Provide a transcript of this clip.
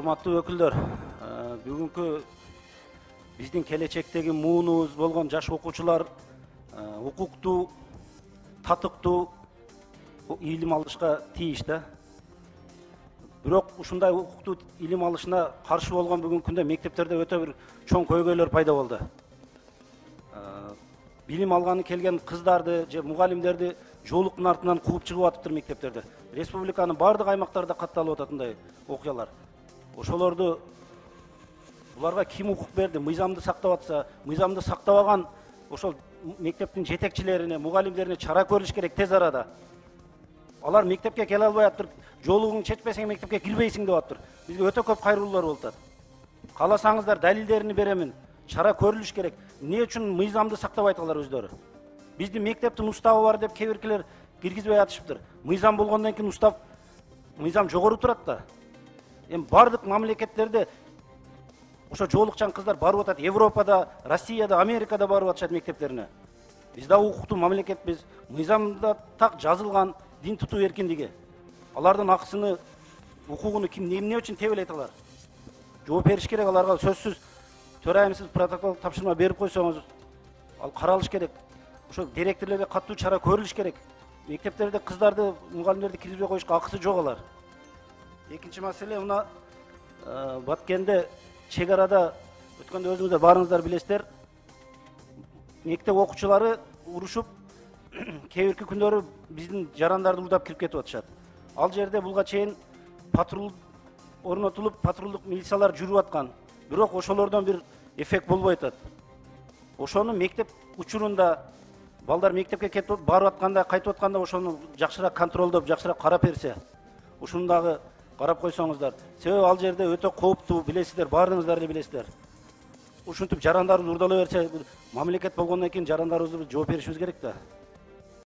Урматтуу өкүлдөр, бүгүнкү биздин келечектеги муунубуз болгон жаш окуучулар укуктуу, татыктуу илим алышка тийиш да. Бирок ушундай укуктуу илим алышына каршы болгон бүгүнкү күндө мектептерде өтө бир чоң көйгөйлөр пайда болду. Билим алганы келген кыздарды же мугалимдерди жоолуктун артынан кууп чыгып атыптыр мектептерде. Республиканын бардык аймактарында катталып атат мындай окуялар. Ошолорду буларга ким укук берди? Мыйзамды сактап атса, мыйзамды сактабаган ошол мектептин жетекчилерине, мугалимдерине чара көрүлүш керек тез арада. Алар мектепке келе албай атыптыр. Жолугуңду чечпесең мектепке кирбейсиң деп атыптыр. Бизге өтө көп кайрылуулар болуп атат. Кааласаңыздар далилдерин беремин. Чара көрүлүш керек. Эмне үчүн мыйзамды сактабайт алар өздөрү? Биздин мектептин уставы бар деп кээ-биркилер киргизбей атышыптыр. Мыйзам болгондон кийин устав мыйзам жогору турат да. Эми бардык мамлекеттерде ошо жоолукчан кыздар барып атат. Европада, Россияда, Америкада барып атышат мектептерине. Биз да укуктуу мамлекетпиз. Мыйзамда так жазылган дин тутуу эркиндиги. Алардын акысыны, укугуну ким эмне үчүн тебелейт алар? Жооп бериш керек аларга. Сөзсүз төрайым, сиз протокол тапшырма берип койсоңуз, ал каралыш керек. Ошо директорлорго катуу чара көрүлүш керек. Мектептерде кыздарды, мугалимдерди киргизбей коюшка акысы жок алар. Экинчи маселе мына Баткенде чек арада өткөндө өзүңүздөр баарыңыздар билесиздер. Мектеп окуучулары урушуп, кээ бирки күндөрү биздин жарандарды урдап кирип кетип атышат. Ал жерде булга чейин патрул орнотулуп, патрулдук милициялар жүрүп аткан. Бирок ошолордон бир эффект болбой атат. Ошону мектеп учурунда балдар мектепке кетип барып атканда, кайтып атканда ошону жакшыраак контролдоп, жакшыраак карап берсе, ушуну дагы карап койсоңуздар. Себеби ал жерде өтө кооптуу, билесиздер, баарыңыздар эле билесиздер. Ушинтип жарандарыбыз урдала берсе, мамлекет болгондон кийин жарандарыбызды жооп беришибиз керек да.